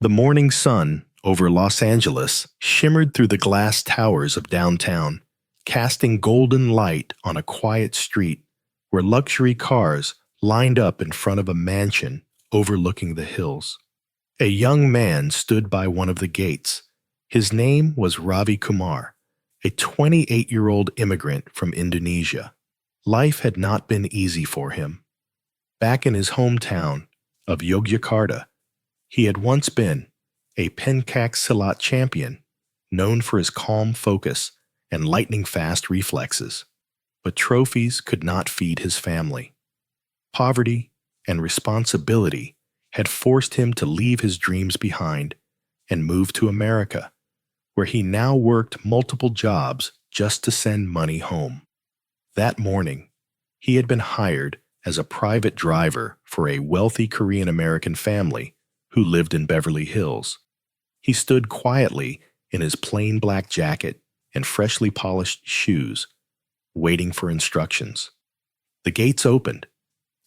The morning sun over Los Angeles shimmered through the glass towers of downtown, casting golden light on a quiet street where luxury cars lined up in front of a mansion overlooking the hills. A young man stood by one of the gates. His name was Ravi Kumar, a 28-year-old immigrant from Indonesia. Life had not been easy for him. Back in his hometown of Yogyakarta, he had once been a pencak silat champion, known for his calm focus and lightning-fast reflexes. But trophies could not feed his family. Poverty and responsibility had forced him to leave his dreams behind and move to America, where he now worked multiple jobs just to send money home. That morning, he had been hired as a private driver for a wealthy Korean-American family who lived in Beverly Hills. He stood quietly in his plain black jacket and freshly polished shoes, waiting for instructions. The gates opened,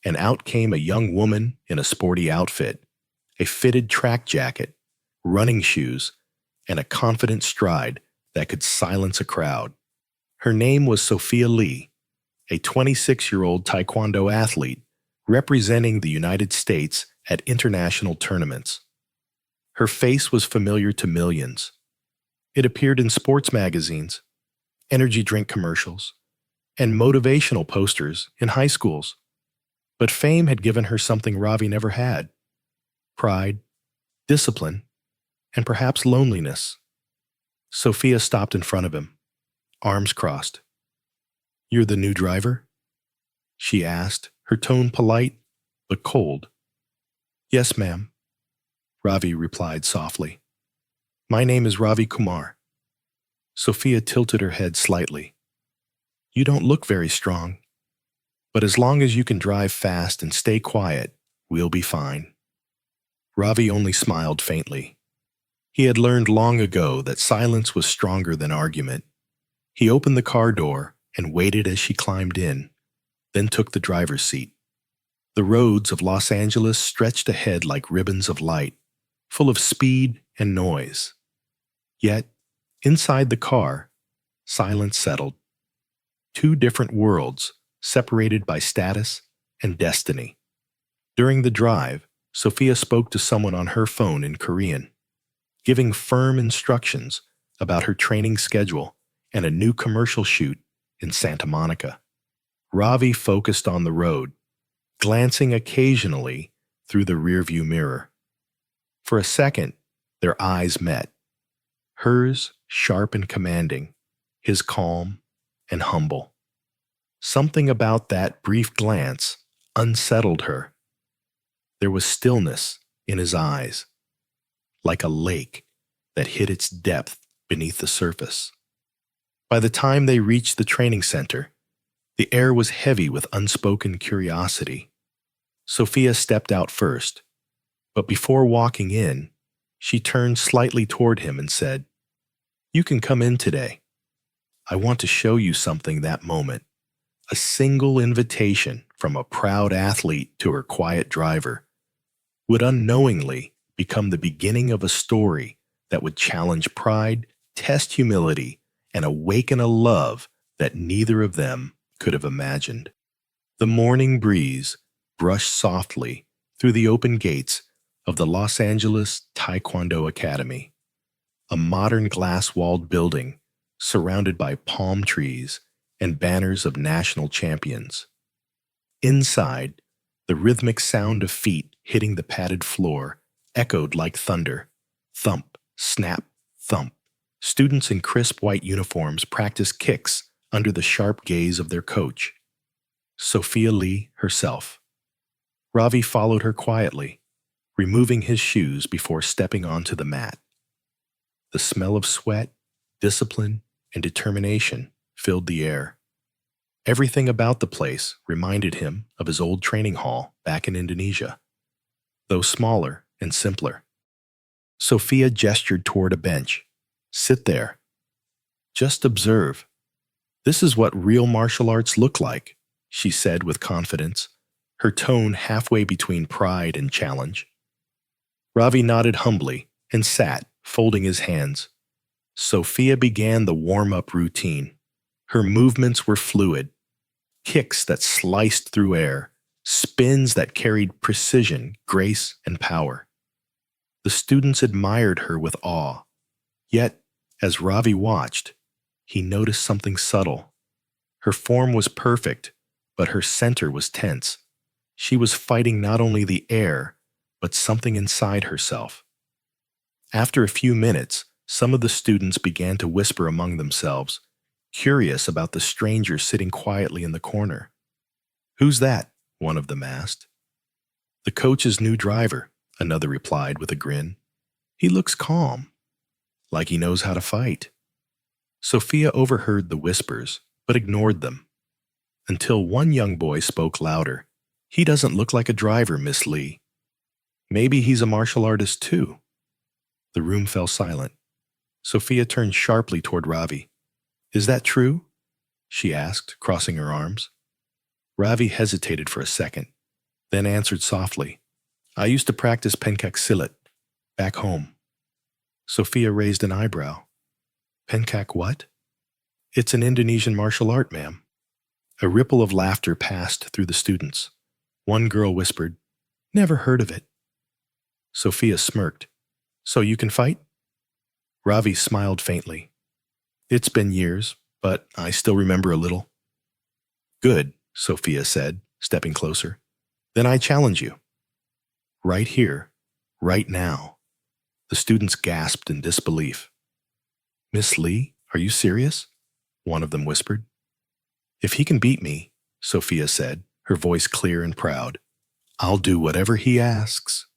and out came a young woman in a sporty outfit, a fitted track jacket, running shoes, and a confident stride that could silence a crowd. Her name was Sophia Lee, a 26-year-old taekwondo athlete representing the United States at international tournaments. Her face was familiar to millions. It appeared in sports magazines, energy drink commercials, and motivational posters in high schools. But fame had given her something Ravi never had: pride, discipline, and perhaps loneliness. Sophia stopped in front of him, arms crossed. "You're the new driver?" she asked, her tone polite but cold. "Yes, ma'am," Ravi replied softly. "My name is Ravi Kumar." Sophia tilted her head slightly. "You don't look very strong, but as long as you can drive fast and stay quiet, we'll be fine." Ravi only smiled faintly. He had learned long ago that silence was stronger than argument. He opened the car door and waited as she climbed in, then took the driver's seat. The roads of Los Angeles stretched ahead like ribbons of light, full of speed and noise. Yet, inside the car, silence settled. Two different worlds, separated by status and destiny. During the drive, Sophia spoke to someone on her phone in Korean, giving firm instructions about her training schedule and a new commercial shoot in Santa Monica. Ravi focused on the road, glancing occasionally through the rearview mirror. For a second, their eyes met, hers sharp and commanding, his calm and humble. Something about that brief glance unsettled her. There was stillness in his eyes, like a lake that hid its depth beneath the surface. By the time they reached the training center, the air was heavy with unspoken curiosity. Sophia stepped out first, but before walking in, she turned slightly toward him and said, "You can come in today. I want to show you something." That moment, a single invitation from a proud athlete to her quiet driver, would unknowingly become the beginning of a story that would challenge pride, test humility, and awaken a love that neither of them could have imagined. The morning breeze brushed softly through the open gates of the Los Angeles Taekwondo Academy, a modern glass-walled building surrounded by palm trees and banners of national champions. Inside, the rhythmic sound of feet hitting the padded floor echoed like thunder. Thump, snap, thump. Students in crisp white uniforms practiced kicks under the sharp gaze of their coach, Sophia Lee herself. Ravi followed her quietly, removing his shoes before stepping onto the mat. The smell of sweat, discipline, and determination filled the air. Everything about the place reminded him of his old training hall back in Indonesia, though smaller and simpler. Sophia gestured toward a bench. "Sit there. Just observe. This is what real martial arts look like," she said with confidence, her tone halfway between pride and challenge. Ravi nodded humbly and sat, folding his hands. Sophia began the warm-up routine. Her movements were fluid, kicks that sliced through air, spins that carried precision, grace, and power. The students admired her with awe. Yet, as Ravi watched, he noticed something subtle. Her form was perfect, but her center was tense. She was fighting not only the air, but something inside herself. After a few minutes, some of the students began to whisper among themselves, curious about the stranger sitting quietly in the corner. "Who's that?" one of them asked. "The coach's new driver," another replied with a grin. "He looks calm, like he knows how to fight." Sophia overheard the whispers, but ignored them, until one young boy spoke louder. "He doesn't look like a driver, Miss Lee. Maybe he's a martial artist too." The room fell silent. Sophia turned sharply toward Ravi. "Is that true?" she asked, crossing her arms. Ravi hesitated for a second, then answered softly, "I used to practice pencak silat back home." Sophia raised an eyebrow. "Pencak what?" "It's an Indonesian martial art, ma'am." A ripple of laughter passed through the students. One girl whispered, "Never heard of it." Sophia smirked. "So you can fight?" Ravi smiled faintly. "It's been years, but I still remember a little." "Good," Sophia said, stepping closer. "Then I challenge you." "Right here, right now." The students gasped in disbelief. "Miss Lee, are you serious?" one of them whispered. "If he can beat me," Sophia said, her voice clear and proud, "I'll do whatever he asks."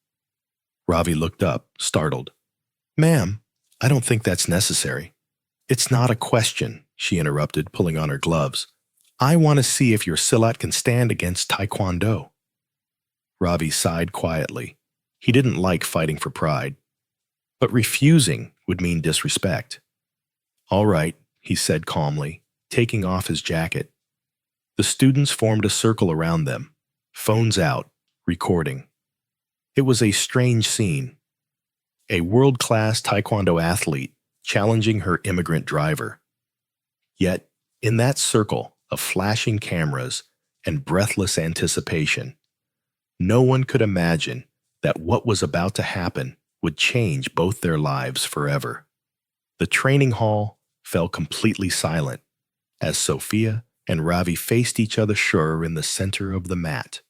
Ravi looked up, startled. "Ma'am, I don't think that's necessary." "It's not a question," she interrupted, pulling on her gloves. "I want to see if your silat can stand against Taekwondo." Ravi sighed quietly. He didn't like fighting for pride. But refusing would mean disrespect. "All right," he said calmly, taking off his jacket. The students formed a circle around them, phones out, recording. It was a strange scene. A world-class Taekwondo athlete challenging her immigrant driver. Yet, in that circle of flashing cameras and breathless anticipation, no one could imagine that what was about to happen would change both their lives forever. The training hall fell completely silent as Sophia and Ravi faced each other sure in the center of the mat.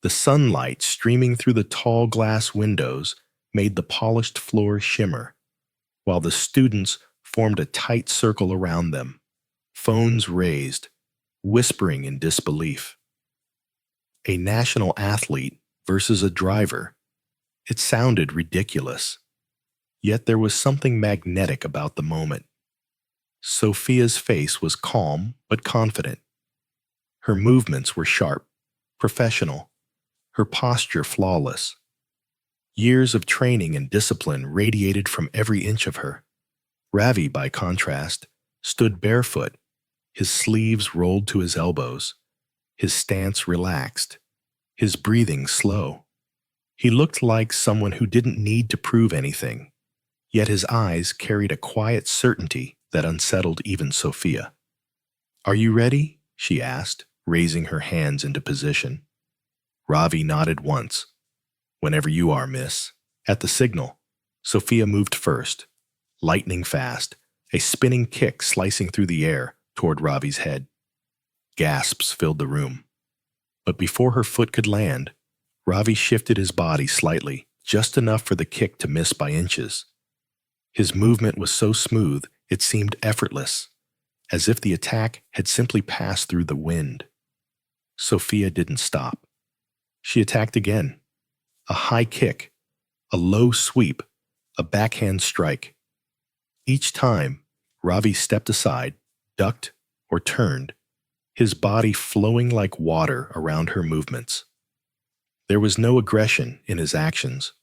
The sunlight streaming through the tall glass windows made the polished floor shimmer, while the students formed a tight circle around them, phones raised, whispering in disbelief. A national athlete versus a driver. It sounded ridiculous. Yet there was something magnetic about the moment. Sophia's face was calm but confident. Her movements were sharp, professional, her posture flawless. Years of training and discipline radiated from every inch of her. Ravi, by contrast, stood barefoot, his sleeves rolled to his elbows, his stance relaxed, his breathing slow. He looked like someone who didn't need to prove anything, yet his eyes carried a quiet certainty that unsettled even Sophia. "Are you ready?" she asked, raising her hands into position. Ravi nodded once. "Whenever you are, miss." At the signal, Sophia moved first, lightning fast, a spinning kick slicing through the air toward Ravi's head. Gasps filled the room. But before her foot could land, Ravi shifted his body slightly, just enough for the kick to miss by inches. His movement was so smooth it seemed effortless, as if the attack had simply passed through the wind. Sophia didn't stop. She attacked again. A high kick, a low sweep, a backhand strike. Each time, Ravi stepped aside, ducked, or turned, his body flowing like water around her movements. There was no aggression in his actions,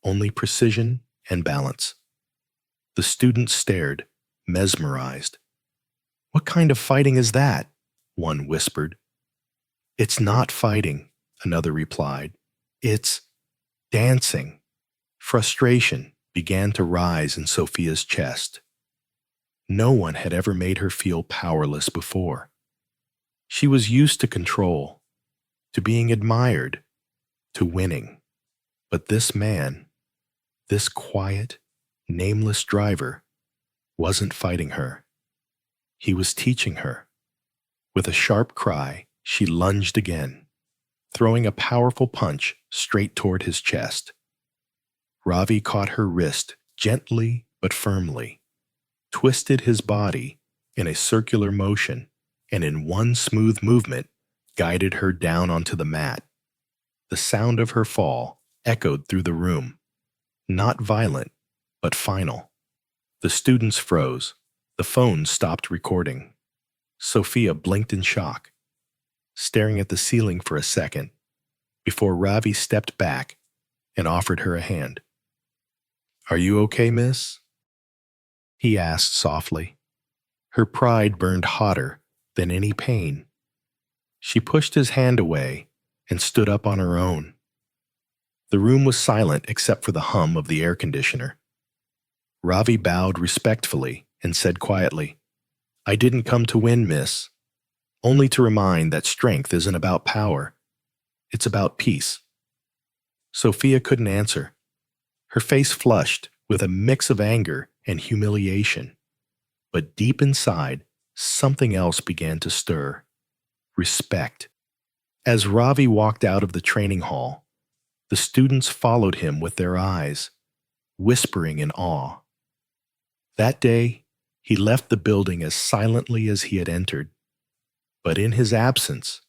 only precision and balance. The students stared, mesmerized. "What kind of fighting is that?" one whispered. "It's not fighting," another replied. "It's dancing." Frustration began to rise in Sophia's chest. No one had ever made her feel powerless before. She was used to control, to being admired, to winning. But this man, this quiet, nameless driver, wasn't fighting her. He was teaching her. With a sharp cry, she lunged again, throwing a powerful punch straight toward his chest. Ravi caught her wrist gently but firmly, twisted his body in a circular motion, and in one smooth movement guided her down onto the mat. The sound of her fall echoed through the room, not violent, but final. The students froze. The phone stopped recording. Sophia blinked in shock, staring at the ceiling for a second, before Ravi stepped back and offered her a hand. "Are you okay, miss?" he asked softly. Her pride burned hotter than any pain. She pushed his hand away and stood up on her own. The room was silent except for the hum of the air conditioner. Ravi bowed respectfully and said quietly, "I didn't come to win, miss. Only to remind that strength isn't about power. It's about peace." Sophia couldn't answer. Her face flushed with a mix of anger and humiliation. But deep inside, something else began to stir. Respect. As Ravi walked out of the training hall, the students followed him with their eyes, whispering in awe. That day, he left the building as silently as he had entered. But in his absence,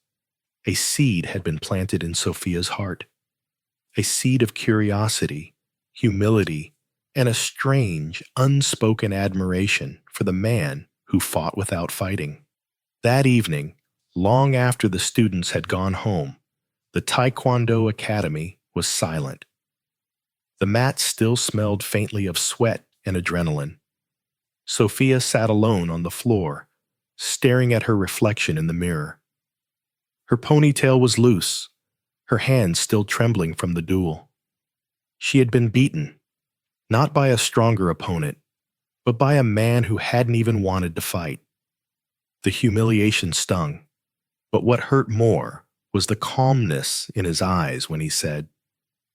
a seed had been planted in Sophia's heart. A seed of curiosity, humility, and a strange, unspoken admiration for the man who fought without fighting. That evening, long after the students had gone home, the Taekwondo Academy was silent. The mat still smelled faintly of sweat and adrenaline. Sophia sat alone on the floor, staring at her reflection in the mirror. Her ponytail was loose, her hands still trembling from the duel. She had been beaten, not by a stronger opponent, but by a man who hadn't even wanted to fight. The humiliation stung, but what hurt more was the calmness in his eyes when he said,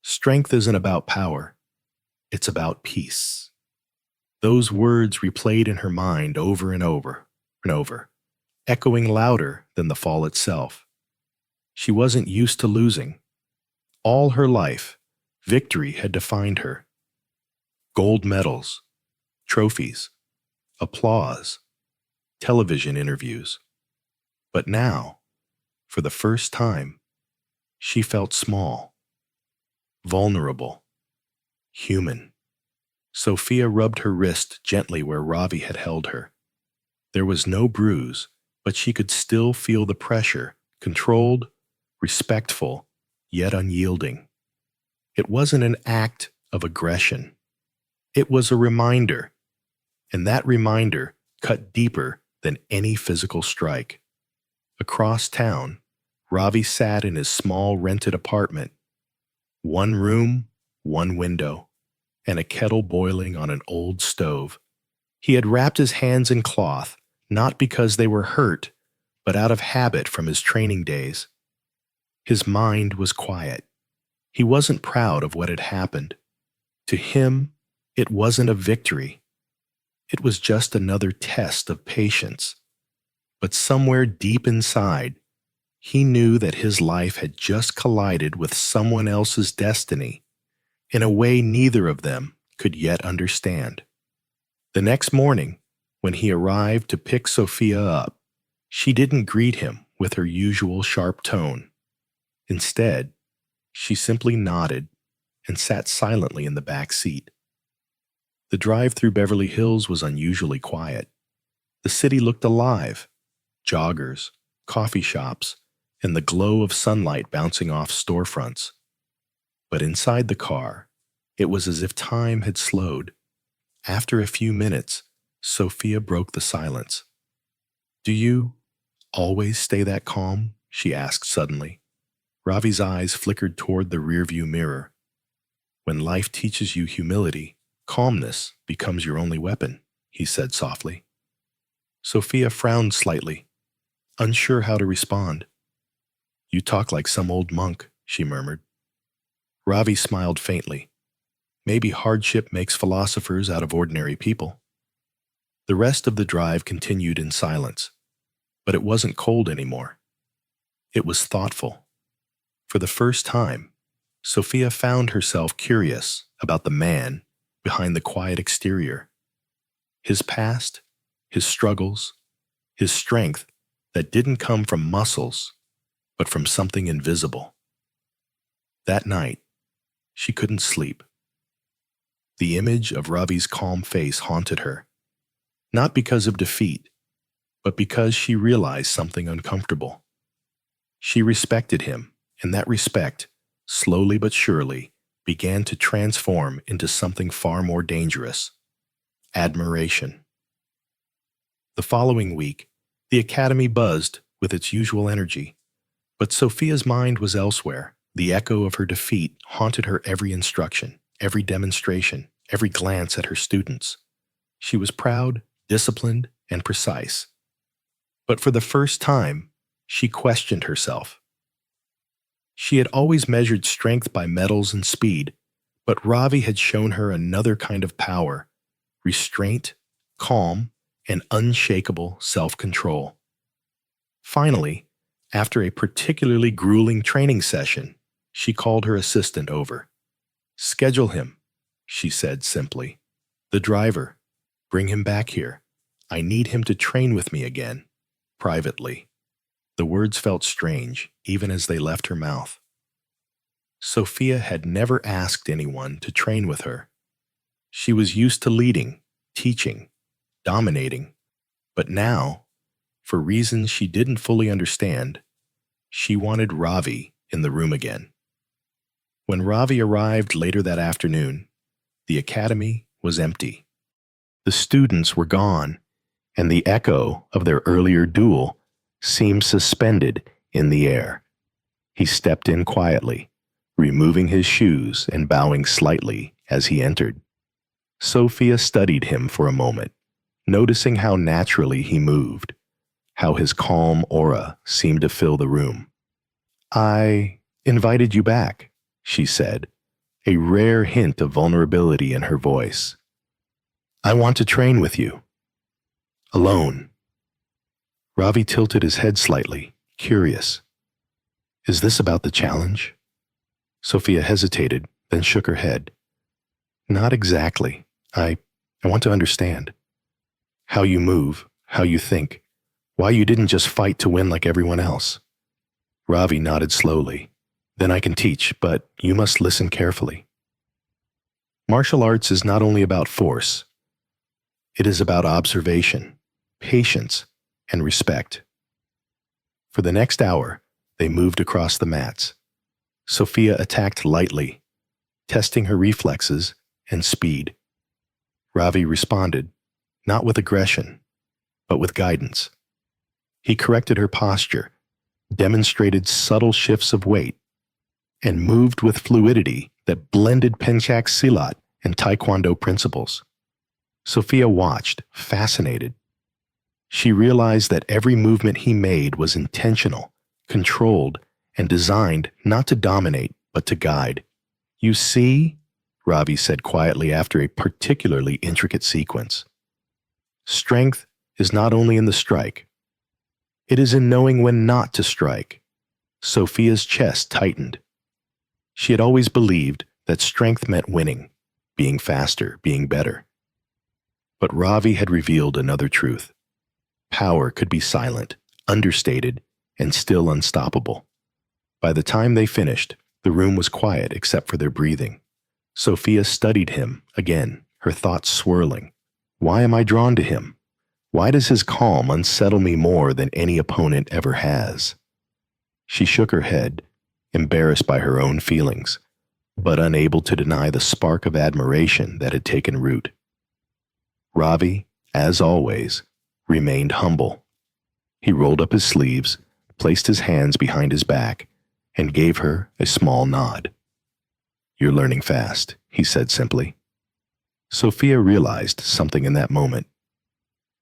"Strength isn't about power, it's about peace." Those words replayed in her mind over and over and over, echoing louder than the fall itself. She wasn't used to losing. All her life, victory had defined her. Gold medals, trophies, applause, television interviews. But now, for the first time, she felt small, vulnerable, human. Sophia rubbed her wrist gently where Ravi had held her. There was no bruise, but she could still feel the pressure, controlled, respectful, yet unyielding. It wasn't an act of aggression. It was a reminder, and that reminder cut deeper than any physical strike. Across town, Ravi sat in his small rented apartment. One room, one window, and a kettle boiling on an old stove. He had wrapped his hands in cloth, not because they were hurt, but out of habit from his training days. His mind was quiet. He wasn't proud of what had happened. To him, it wasn't a victory. It was just another test of patience. But somewhere deep inside, he knew that his life had just collided with someone else's destiny in a way neither of them could yet understand. The next morning, when he arrived to pick Sophia up, she didn't greet him with her usual sharp tone. Instead, she simply nodded and sat silently in the back seat. The drive through Beverly Hills was unusually quiet. The city looked alive. Joggers, coffee shops, and the glow of sunlight bouncing off storefronts. But inside the car, it was as if time had slowed. After a few minutes, Sophia broke the silence. "Do you always stay that calm?" she asked suddenly. Ravi's eyes flickered toward the rearview mirror. When life teaches you humility, calmness becomes your only weapon, he said softly. Sophia frowned slightly, unsure how to respond. You talk like some old monk, she murmured. Ravi smiled faintly. Maybe hardship makes philosophers out of ordinary people. The rest of the drive continued in silence, but it wasn't cold anymore. It was thoughtful. For the first time, Sophia found herself curious about the man behind the quiet exterior. His past, his struggles, his strength that didn't come from muscles, but from something invisible. That night, she couldn't sleep. The image of Ravi's calm face haunted her, not because of defeat, but because she realized something uncomfortable. She respected him, and that respect, slowly but surely, began to transform into something far more dangerous: admiration. The following week, the academy buzzed with its usual energy, but Sophia's mind was elsewhere. The echo of her defeat haunted her every instruction, every demonstration, every glance at her students. She was proud, disciplined, and precise. But for the first time, she questioned herself. She had always measured strength by medals and speed, but Ravi had shown her another kind of power: restraint, calm, and unshakable self-control. Finally, after a particularly grueling training session, she called her assistant over. "Schedule him," she said simply. "The driver. Bring him back here. I need him to train with me again, privately." The words felt strange, even as they left her mouth. Sophia had never asked anyone to train with her. She was used to leading, teaching, dominating, but now, for reasons she didn't fully understand, she wanted Ravi in the room again. When Ravi arrived later that afternoon, the academy was empty. The students were gone, and the echo of their earlier duel seemed suspended in the air. He stepped in quietly, removing his shoes and bowing slightly as he entered. Sophia studied him for a moment, noticing how naturally he moved, how his calm aura seemed to fill the room. "I invited you back," she said, a rare hint of vulnerability in her voice. "I want to train with you. Alone." Ravi tilted his head slightly, curious. "Is this about the challenge?" Sophia hesitated, then shook her head. "Not exactly. I want to understand. How you move, how you think, why you didn't just fight to win like everyone else." Ravi nodded slowly. "Then I can teach, but you must listen carefully. Martial arts is not only about force. It is about observation, patience, and respect." For the next hour, they moved across the mats. Sophia attacked lightly, testing her reflexes and speed. Ravi responded, not with aggression, but with guidance. He corrected her posture, demonstrated subtle shifts of weight, and moved with fluidity that blended Pencak Silat and Taekwondo principles. Sophia watched, fascinated. She realized that every movement he made was intentional, controlled, and designed not to dominate, but to guide. "You see," Ravi said quietly after a particularly intricate sequence, "strength is not only in the strike. It is in knowing when not to strike." Sophia's chest tightened. She had always believed that strength meant winning, being faster, being better. But Ravi had revealed another truth. Power could be silent, understated, and still unstoppable. By the time they finished, the room was quiet except for their breathing. Sophia studied him again, her thoughts swirling. Why am I drawn to him? Why does his calm unsettle me more than any opponent ever has? She shook her head, embarrassed by her own feelings, but unable to deny the spark of admiration that had taken root. Ravi, as always, remained humble. He rolled up his sleeves, placed his hands behind his back, and gave her a small nod. "You're learning fast," he said simply. Sophia realized something in that moment.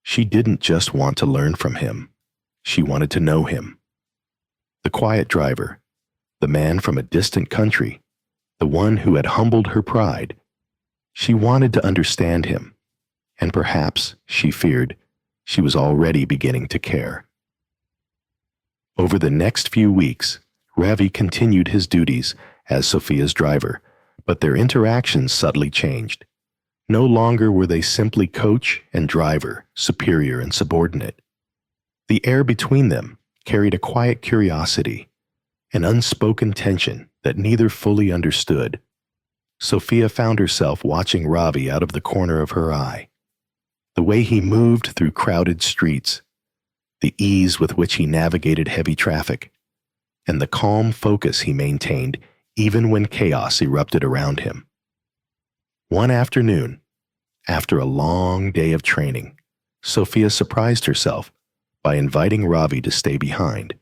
She didn't just want to learn from him. She wanted to know him. The quiet driver, the man from a distant country, the one who had humbled her pride. She wanted to understand him, and perhaps, she feared, she was already beginning to care. Over the next few weeks, Ravi continued his duties as Sophia's driver, but their interactions subtly changed. No longer were they simply coach and driver, superior and subordinate. The air between them carried a quiet curiosity, an unspoken tension that neither fully understood. Sophia found herself watching Ravi out of the corner of her eye. The way he moved through crowded streets, the ease with which he navigated heavy traffic, and the calm focus he maintained even when chaos erupted around him. One afternoon, after a long day of training, Sophia surprised herself by inviting Ravi to stay behind.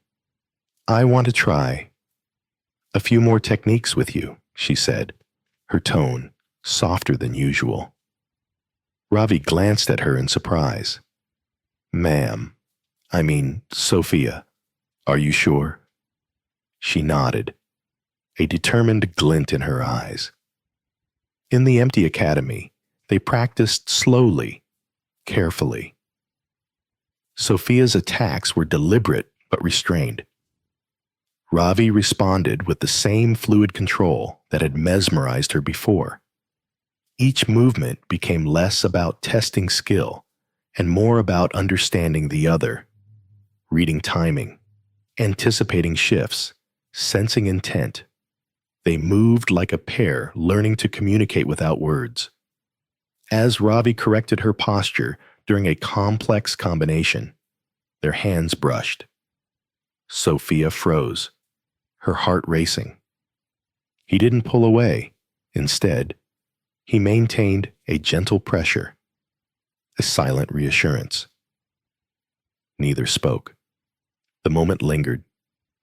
"I want to try a few more techniques with you," she said, her tone softer than usual. Ravi glanced at her in surprise. "Ma'am, Sophia, are you sure?" She nodded, a determined glint in her eyes. In the empty academy, they practiced slowly, carefully. Sophia's attacks were deliberate but restrained. Ravi responded with the same fluid control that had mesmerized her before. Each movement became less about testing skill and more about understanding the other, reading timing, anticipating shifts, sensing intent. They moved like a pair learning to communicate without words. As Ravi corrected her posture during a complex combination, their hands brushed. Sophia froze, her heart racing. He didn't pull away. Instead, he maintained a gentle pressure, a silent reassurance. Neither spoke. The moment lingered,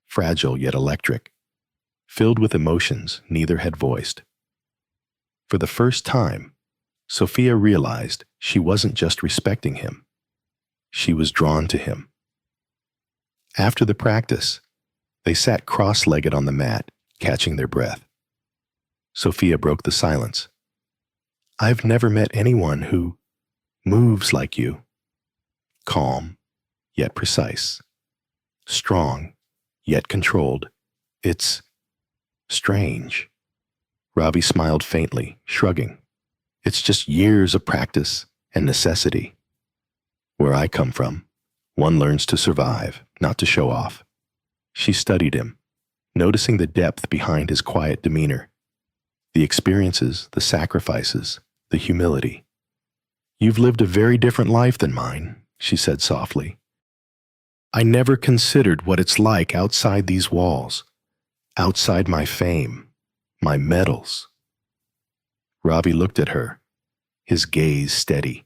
fragile yet electric, filled with emotions neither had voiced. For the first time, Sophia realized she wasn't just respecting him. She was drawn to him. After the practice, they sat cross-legged on the mat, catching their breath. Sophia broke the silence. "I've never met anyone who moves like you. Calm, yet precise. Strong, yet controlled. It's strange." Ravi smiled faintly, shrugging. "It's just years of practice and necessity. Where I come from, one learns to survive, not to show off." She studied him, noticing the depth behind his quiet demeanor, the experiences, the sacrifices, the humility. "You've lived a very different life than mine," she said softly. "I never considered what it's like outside these walls, outside my fame, my medals." Ravi looked at her, his gaze steady.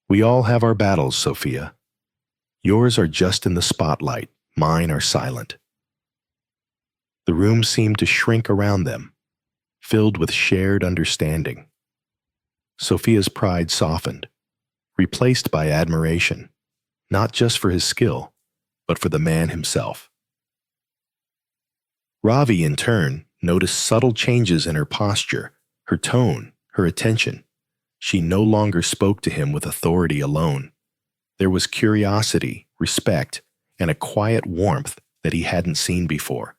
"We all have our battles, Sophia. Yours are just in the spotlight, mine are silent." The room seemed to shrink around them, filled with shared understanding. Sophia's pride softened, replaced by admiration, not just for his skill, but for the man himself. Ravi, in turn, noticed subtle changes in her posture, her tone, her attention. She no longer spoke to him with authority alone. There was curiosity, respect, and a quiet warmth that he hadn't seen before.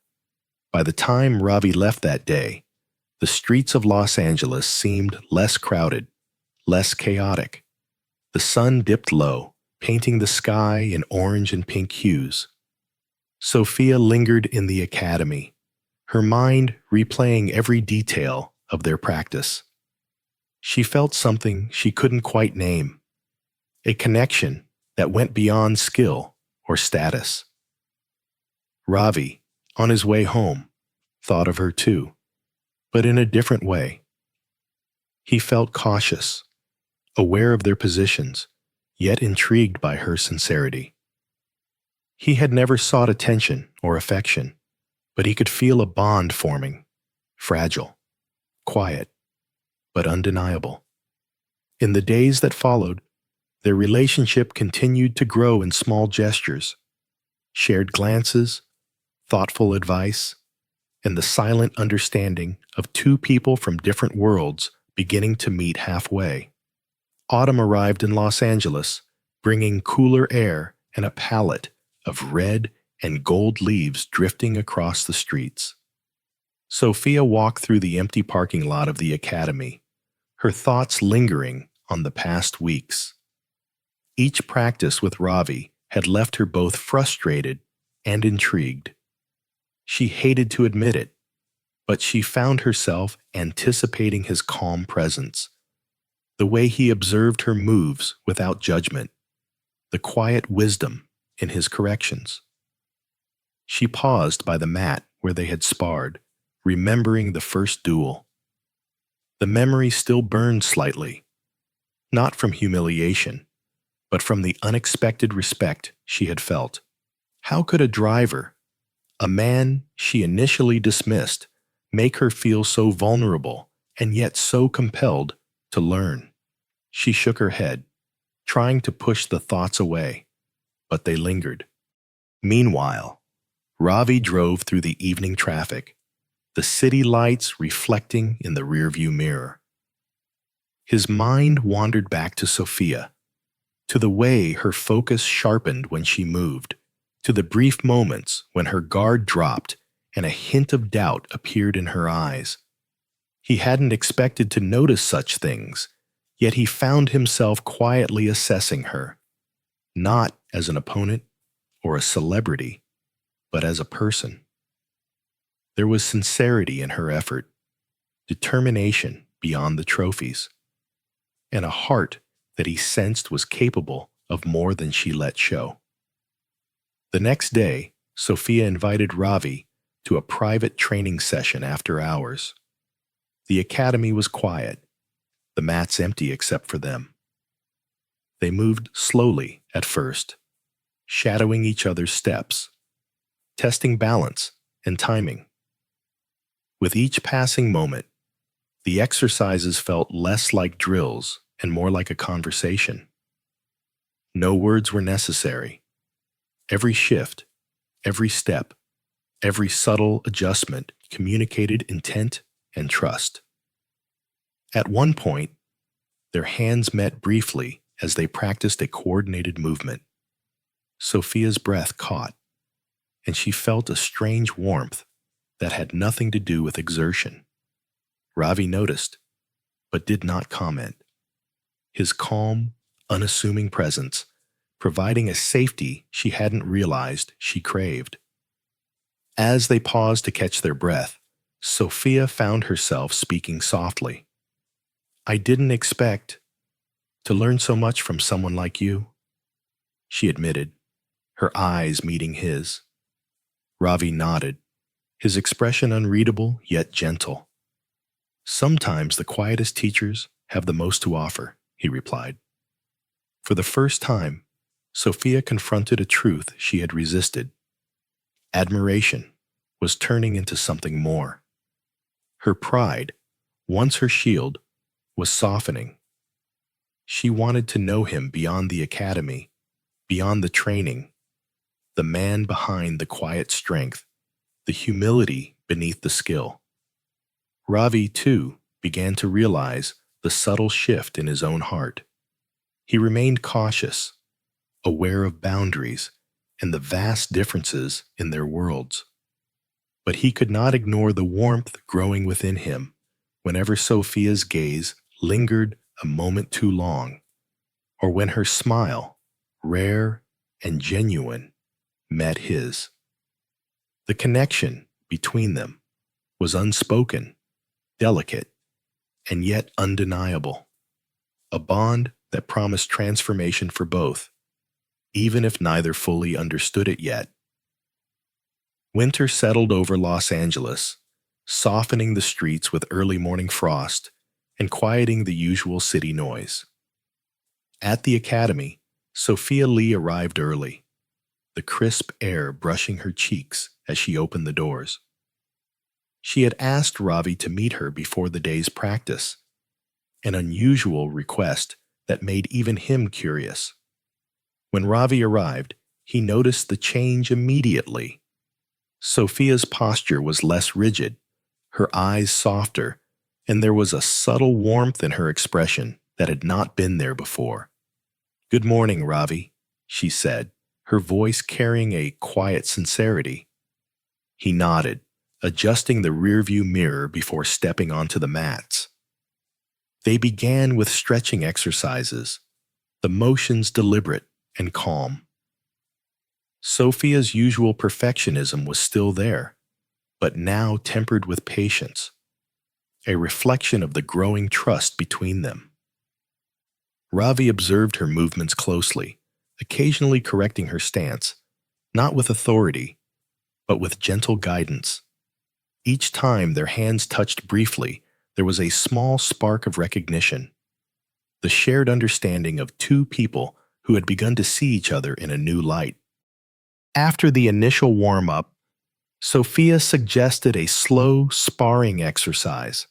By the time Ravi left that day, the streets of Los Angeles seemed less crowded, less chaotic. The sun dipped low, painting the sky in orange and pink hues. Sophia lingered in the academy, her mind replaying every detail of their practice. She felt something she couldn't quite name, a connection that went beyond skill or status. Ravi, on his way home, thought of her too, but in a different way. He felt cautious, aware of their positions, yet intrigued by her sincerity. He had never sought attention or affection, but he could feel a bond forming, fragile. quiet, but undeniable. In the days that followed, their relationship continued to grow in small gestures, shared glances, thoughtful advice, and the silent understanding of two people from different worlds beginning to meet halfway. Autumn arrived in Los Angeles, bringing cooler air and a palette of red and gold leaves drifting across the streets. Sophia walked through the empty parking lot of the academy, her thoughts lingering on the past weeks. Each practice with Ravi had left her both frustrated and intrigued. She hated to admit it, but she found herself anticipating his calm presence, the way he observed her moves without judgment, the quiet wisdom in his corrections. She paused by the mat where they had sparred, remembering the first duel. The memory still burned slightly, not from humiliation, but from the unexpected respect she had felt. How could a driver, a man she initially dismissed, make her feel so vulnerable and yet so compelled to learn? She shook her head, trying to push the thoughts away, but they lingered. Meanwhile, Ravi drove through the evening traffic, the city lights reflecting in the rearview mirror. His mind wandered back to Sophia, to the way her focus sharpened when she moved, to the brief moments when her guard dropped and a hint of doubt appeared in her eyes. He hadn't expected to notice such things, yet he found himself quietly assessing her, not as an opponent or a celebrity, but as a person. There was sincerity in her effort, determination beyond the trophies, and a heart that he sensed was capable of more than she let show. The next day, Sophia invited Ravi to a private training session after hours. The academy was quiet, the mats empty except for them. They moved slowly at first, shadowing each other's steps, testing balance and timing. With each passing moment, the exercises felt less like drills and more like a conversation. No words were necessary. Every shift, every step, every subtle adjustment communicated intent and trust. At one point, their hands met briefly as they practiced a coordinated movement. Sophia's breath caught, and she felt a strange warmth that had nothing to do with exertion. Ravi noticed, but did not comment. His calm, unassuming presence providing a safety she hadn't realized she craved. As they paused to catch their breath, Sophia found herself speaking softly. "I didn't expect to learn so much from someone like you," she admitted, her eyes meeting his. Ravi nodded, his expression unreadable yet gentle. "Sometimes the quietest teachers have the most to offer," he replied. For the first time, Sophia confronted a truth she had resisted. Admiration was turning into something more. Her pride, once her shield, was softening. She wanted to know him beyond the academy, beyond the training, the man behind the quiet strength, the humility beneath the skill. Ravi, too, began to realize the subtle shift in his own heart. He remained cautious, aware of boundaries and the vast differences in their worlds. But he could not ignore the warmth growing within him whenever Sophia's gaze lingered a moment too long, or when her smile, rare and genuine, met his. The connection between them was unspoken, delicate, and yet undeniable, a bond that promised transformation for both, even if neither fully understood it yet. Winter settled over Los Angeles, softening the streets with early morning frost and quieting the usual city noise. At the academy, Sophia Lee arrived early, the crisp air brushing her cheeks as she opened the doors. She had asked Ravi to meet her before the day's practice, an unusual request that made even him curious. When Ravi arrived, he noticed the change immediately. Sophia's posture was less rigid, her eyes softer, and there was a subtle warmth in her expression that had not been there before. "Good morning, Ravi," she said, her voice carrying a quiet sincerity. He nodded, adjusting the rearview mirror before stepping onto the mats. They began with stretching exercises, the motions deliberate and calm. Sophia's usual perfectionism was still there, but now tempered with patience, a reflection of the growing trust between them. Ravi observed her movements closely, occasionally correcting her stance, not with authority, but with gentle guidance. Each time their hands touched briefly, there was a small spark of recognition, the shared understanding of two people who had begun to see each other in a new light. After the initial warm-up, Sophia suggested a slow sparring exercise.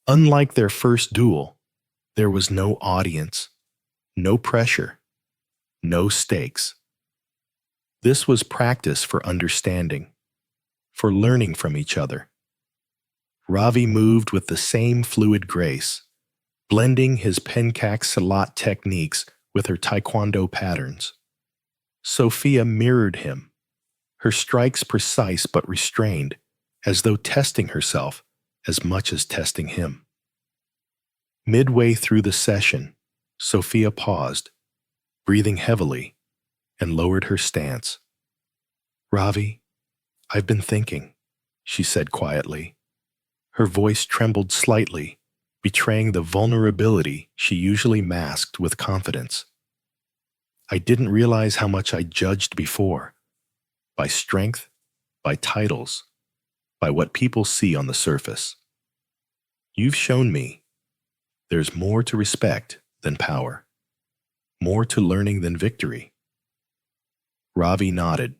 Unlike their first duel, there was no audience, no pressure, no stakes. This was practice for understanding, for learning from each other. Ravi moved with the same fluid grace, blending his pencak silat techniques with her taekwondo patterns. Sophia mirrored him, her strikes precise but restrained, as though testing herself as much as testing him. Midway through the session, Sophia paused, breathing heavily, and lowered her stance. "Ravi, I've been thinking," she said quietly. Her voice trembled slightly, betraying the vulnerability she usually masked with confidence. "I didn't realize how much I judged before, by strength, by titles, by what people see on the surface. You've shown me there's more to respect than power, more to learning than victory." Ravi nodded,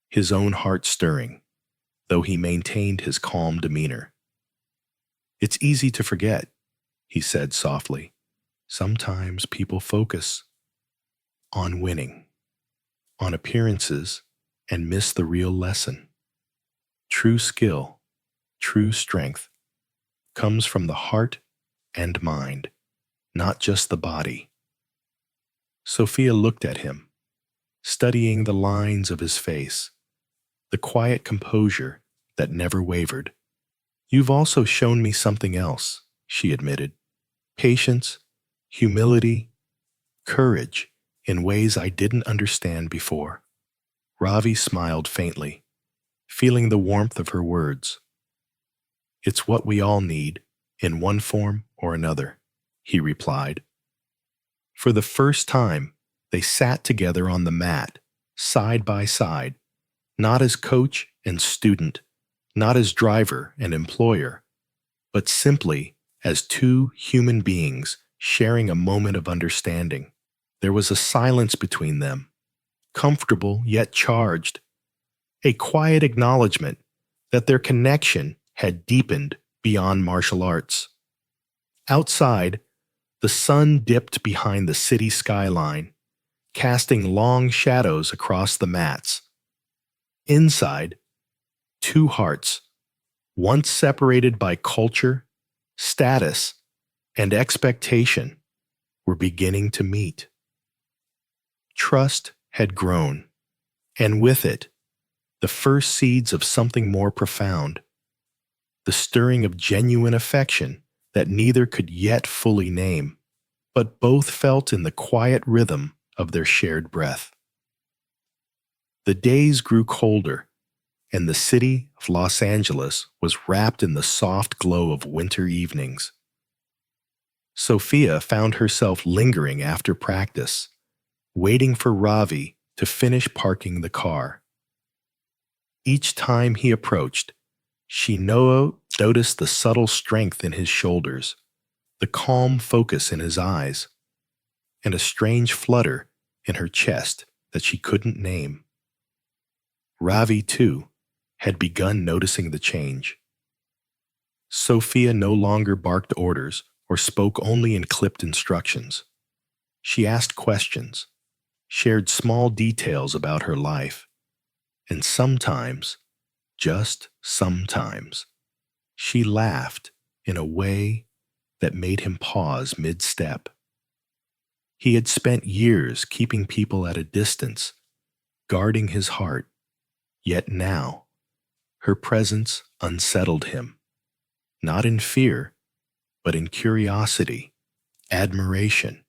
his own heart stirring, though he maintained his calm demeanor. "It's easy to forget," he said softly. "Sometimes people focus on winning, on appearances, and miss the real lesson. True skill, true strength, comes from the heart and mind, not just the body." Sophia looked at him, studying the lines of his face, the quiet composure that never wavered. "You've also shown me something else," she admitted. "Patience, humility, courage, in ways I didn't understand before." Ravi smiled faintly, feeling the warmth of her words. "It's what we all need, in one form or another," he replied. For the first time, they sat together on the mat, side by side, not as coach and student, not as driver and employer, but simply as two human beings sharing a moment of understanding. There was a silence between them, comfortable yet charged, a quiet acknowledgement that their connection had deepened beyond martial arts. Outside, the sun dipped behind the city skyline, casting long shadows across the mats. Inside, two hearts, once separated by culture, status, and expectation, were beginning to meet. Trust had grown, and with it, the first seeds of something more profound, the stirring of genuine affection that neither could yet fully name, but both felt in the quiet rhythm of their shared breath. The days grew colder, and the city of Los Angeles was wrapped in the soft glow of winter evenings. Sophia found herself lingering after practice, waiting for Ravi to finish parking the car. Each time he approached, she noticed the subtle strength in his shoulders, the calm focus in his eyes, and a strange flutter in her chest that she couldn't name. Ravi, too, had begun noticing the change. Sophia no longer barked orders or spoke only in clipped instructions. She asked questions, shared small details about her life, and sometimes, just sometimes, she laughed in a way that made him pause mid-step. He had spent years keeping people at a distance, guarding his heart, yet now, her presence unsettled him, not in fear, but in curiosity, admiration,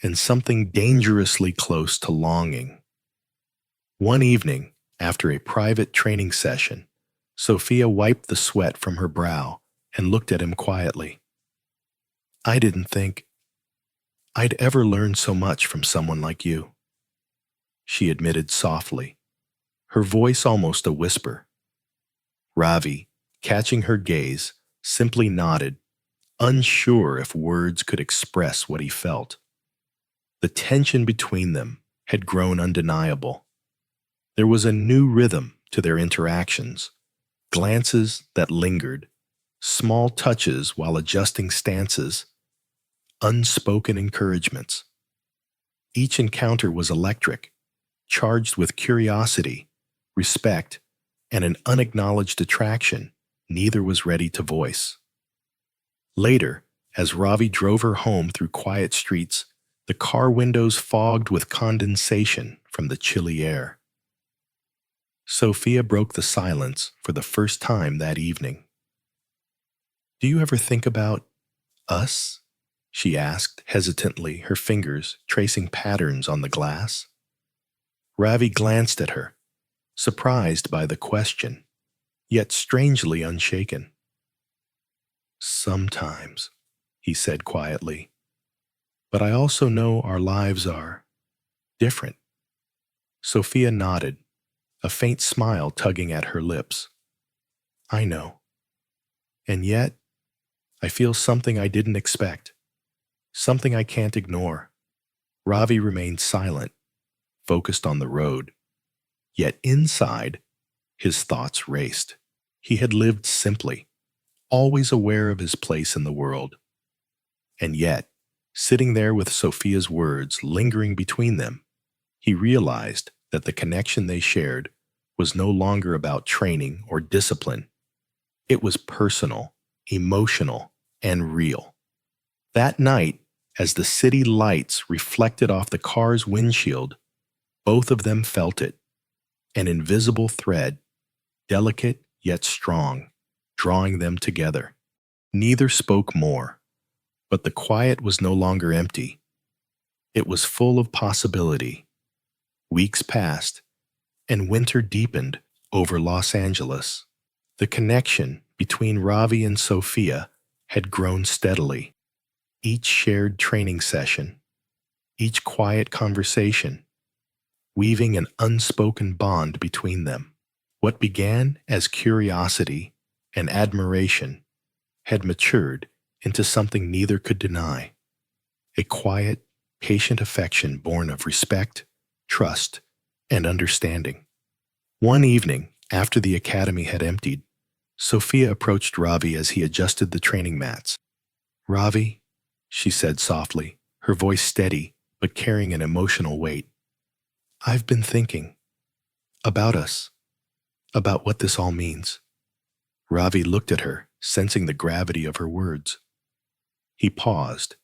and something dangerously close to longing. One evening, after a private training session, Sophia wiped the sweat from her brow and looked at him quietly. "I didn't think I'd ever learn so much from someone like you," she admitted softly, her voice almost a whisper. Ravi, catching her gaze, simply nodded, unsure if words could express what he felt. The tension between them had grown undeniable. There was a new rhythm to their interactions, glances that lingered, small touches while adjusting stances, unspoken encouragements. Each encounter was electric, charged with curiosity, respect, and an unacknowledged attraction neither was ready to voice. Later, as Ravi drove her home through quiet streets, the car windows fogged with condensation from the chilly air. Sophia broke the silence for the first time that evening. "Do you ever think about us?" she asked hesitantly, her fingers tracing patterns on the glass. Ravi glanced at her, surprised by the question, yet strangely unshaken. "Sometimes," he said quietly, "but I also know our lives are different." Sophia nodded, a faint smile tugging at her lips. "I know. And yet, I feel something I didn't expect, something I can't ignore." Ravi remained silent, focused on the road. Yet inside, his thoughts raced. He had lived simply, always aware of his place in the world. And yet, sitting there with Sophia's words lingering between them, he realized that the connection they shared was no longer about training or discipline. It was personal, emotional, and real. That night, as the city lights reflected off the car's windshield, both of them felt it, an invisible thread, delicate yet strong, drawing them together. Neither spoke more, but the quiet was no longer empty. It was full of possibility. Weeks passed, and winter deepened over Los Angeles. The connection between Ravi and Sophia had grown steadily. Each shared training session, each quiet conversation, weaving an unspoken bond between them. What began as curiosity and admiration had matured into something neither could deny, a quiet, patient affection born of respect, trust, and understanding. One evening, after the academy had emptied, Sophia approached Ravi as he adjusted the training mats. "Ravi," she said softly, her voice steady but carrying an emotional weight, "I've been thinking about us, about what this all means." Ravi looked at her, sensing the gravity of her words. He paused,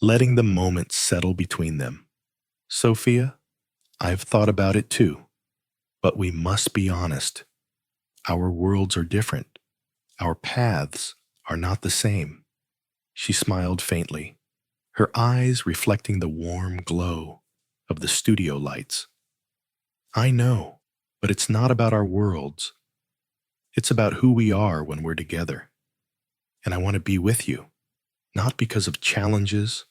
letting the moment settle between them. "Sophia, I've thought about it too, but we must be honest. Our worlds are different. Our paths are not the same." She smiled faintly, her eyes reflecting the warm glow of the studio lights. "I know, but it's not about our worlds. It's about who we are when we're together. And I want to be with you, not because of challenges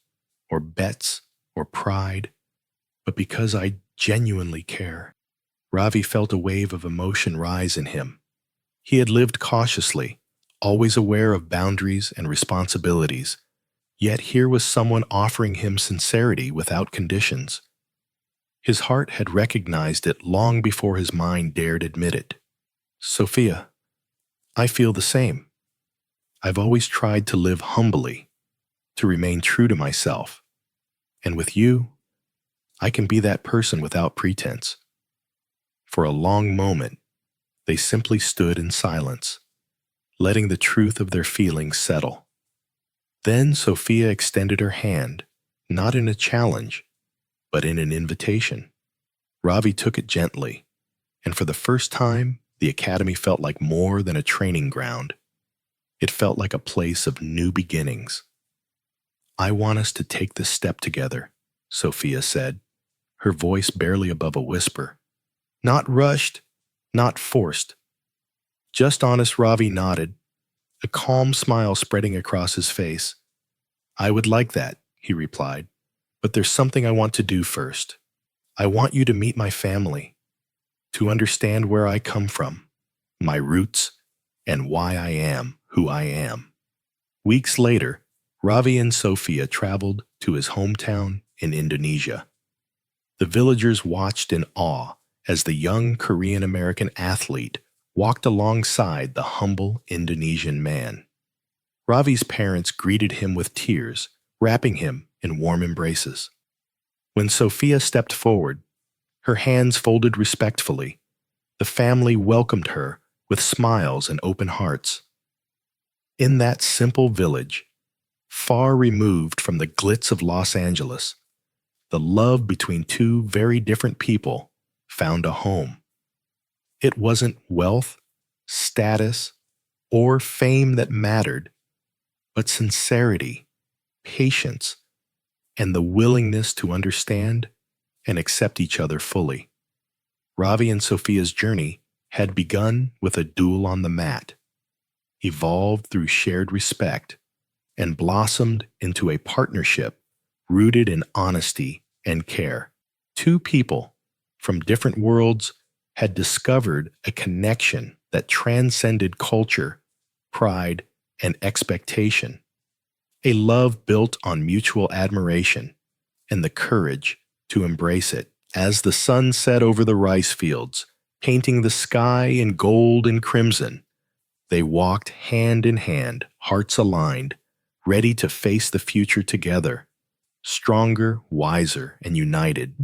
or bets or pride, but because I genuinely care." Ravi felt a wave of emotion rise in him. He had lived cautiously, always aware of boundaries and responsibilities, yet here was someone offering him sincerity without conditions. His heart had recognized it long before his mind dared admit it. "Sophia, I feel the same. I've always tried to live humbly, to remain true to myself. And with you, I can be that person without pretense." For a long moment, they simply stood in silence, letting the truth of their feelings settle. Then Sophia extended her hand, not in a challenge, but in an invitation. Ravi took it gently, and for the first time, the academy felt like more than a training ground. It felt like a place of new beginnings. "I want us to take this step together," Sophia said, her voice barely above a whisper. "Not rushed, not forced." Just honest. Ravi nodded, a calm smile spreading across his face. "I would like that," he replied, "but there's something I want to do first. I want you to meet my family, to understand where I come from, my roots, and why I am who I am." Weeks later, Ravi and Sophia traveled to his hometown in Indonesia. The villagers watched in awe as the young Korean-American athlete walked alongside the humble Indonesian man. Ravi's parents greeted him with tears, wrapping him in warm embraces. When Sophia stepped forward, her hands folded respectfully, the family welcomed her with smiles and open hearts. In that simple village, far removed from the glitz of Los Angeles, the love between two very different people found a home. It wasn't wealth, status, or fame that mattered, but sincerity, patience, and the willingness to understand and accept each other fully. Ravi and Sophia's journey had begun with a duel on the mat, evolved through shared respect, and blossomed into a partnership rooted in honesty and care. Two people from different worlds had discovered a connection that transcended culture, pride, and expectation. A love built on mutual admiration and the courage to embrace it. As the sun set over the rice fields, painting the sky in gold and crimson, they walked hand in hand, hearts aligned, ready to face the future together, stronger, wiser, and united.